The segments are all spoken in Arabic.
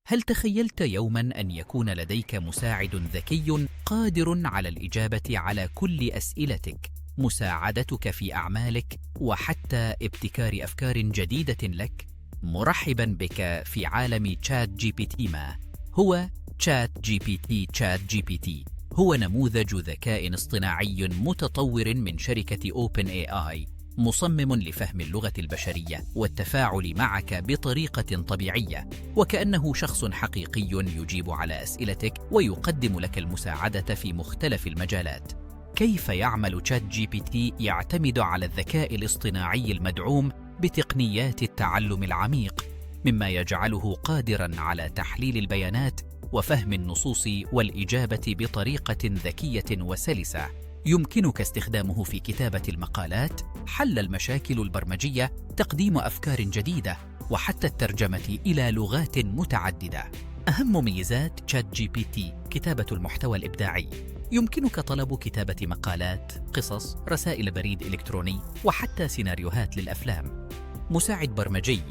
هل تخيلت يوما أن يكون لديك مساعد ذكي قادر على الإجابة على كل أسئلتك، مساعدتك في أعمالك وحتى ابتكار أفكار جديدة لك؟ مرحبا بك في عالم تشات جي بي تي. ما هو تشات جي بي تي؟ تشات جي بي تي هو نموذج ذكاء اصطناعي متطور من شركة أوبن اي آي، مصمم لفهم اللغة البشرية والتفاعل معك بطريقة طبيعية، وكأنه شخص حقيقي يجيب على أسئلتك ويقدم لك المساعدة في مختلف المجالات. كيف يعمل تشات جي بي تي؟ يعتمد على الذكاء الاصطناعي المدعوم بتقنيات التعلم العميق، مما يجعله قادراً على تحليل البيانات وفهم النصوص والإجابة بطريقة ذكية وسلسة. يمكنك استخدامه في كتابة المقالات، حل المشاكل البرمجية، تقديم أفكار جديدة، وحتى الترجمة إلى لغات متعددة. أهم ميزات تشات جي بي تي: كتابة المحتوى الإبداعي. يمكنك طلب كتابة مقالات، قصص، رسائل بريد إلكتروني، وحتى سيناريوهات للأفلام. مساعد برمجي،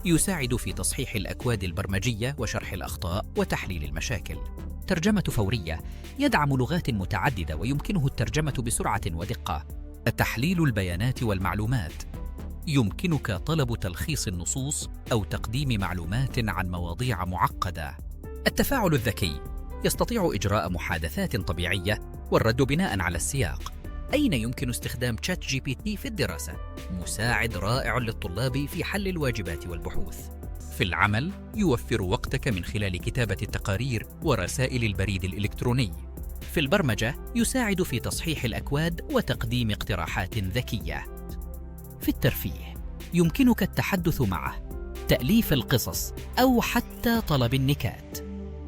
يساعد في تصحيح الأكواد البرمجية وشرح الأخطاء وتحليل المشاكل. ترجمة فورية، يدعم لغات متعددة ويمكنه الترجمة بسرعة ودقة. تحليل البيانات والمعلومات، يمكنك طلب تلخيص النصوص أو تقديم معلومات عن مواضيع معقدة. التفاعل الذكي، يستطيع إجراء محادثات طبيعية والرد بناء على السياق. أين يمكن استخدام تشات جي بي تي في الدراسة؟ مساعد رائع للطلاب في حل الواجبات والبحوث. في العمل، يوفر وقتك من خلال كتابة التقارير ورسائل البريد الإلكتروني. في البرمجة، يساعد في تصحيح الأكواد وتقديم اقتراحات ذكية. في الترفيه، يمكنك التحدث معه، تأليف القصص، أو حتى طلب النكات.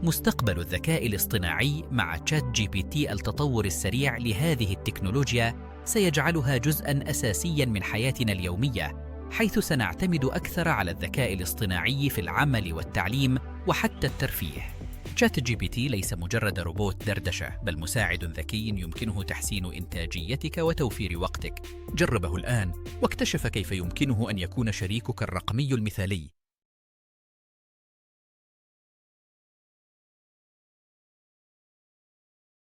مستقبل الذكاء الاصطناعي مع تشات جي بي تي. التطور السريع لهذه التكنولوجيا سيجعلها جزءاً أساسياً من حياتنا اليومية، حيث سنعتمد أكثر على الذكاء الاصطناعي في العمل والتعليم وحتى الترفيه. تشات جي بي تي ليس مجرد روبوت دردشة، بل مساعد ذكي يمكنه تحسين إنتاجيتك وتوفير وقتك. جربه الآن واكتشف كيف يمكنه أن يكون شريكك الرقمي المثالي.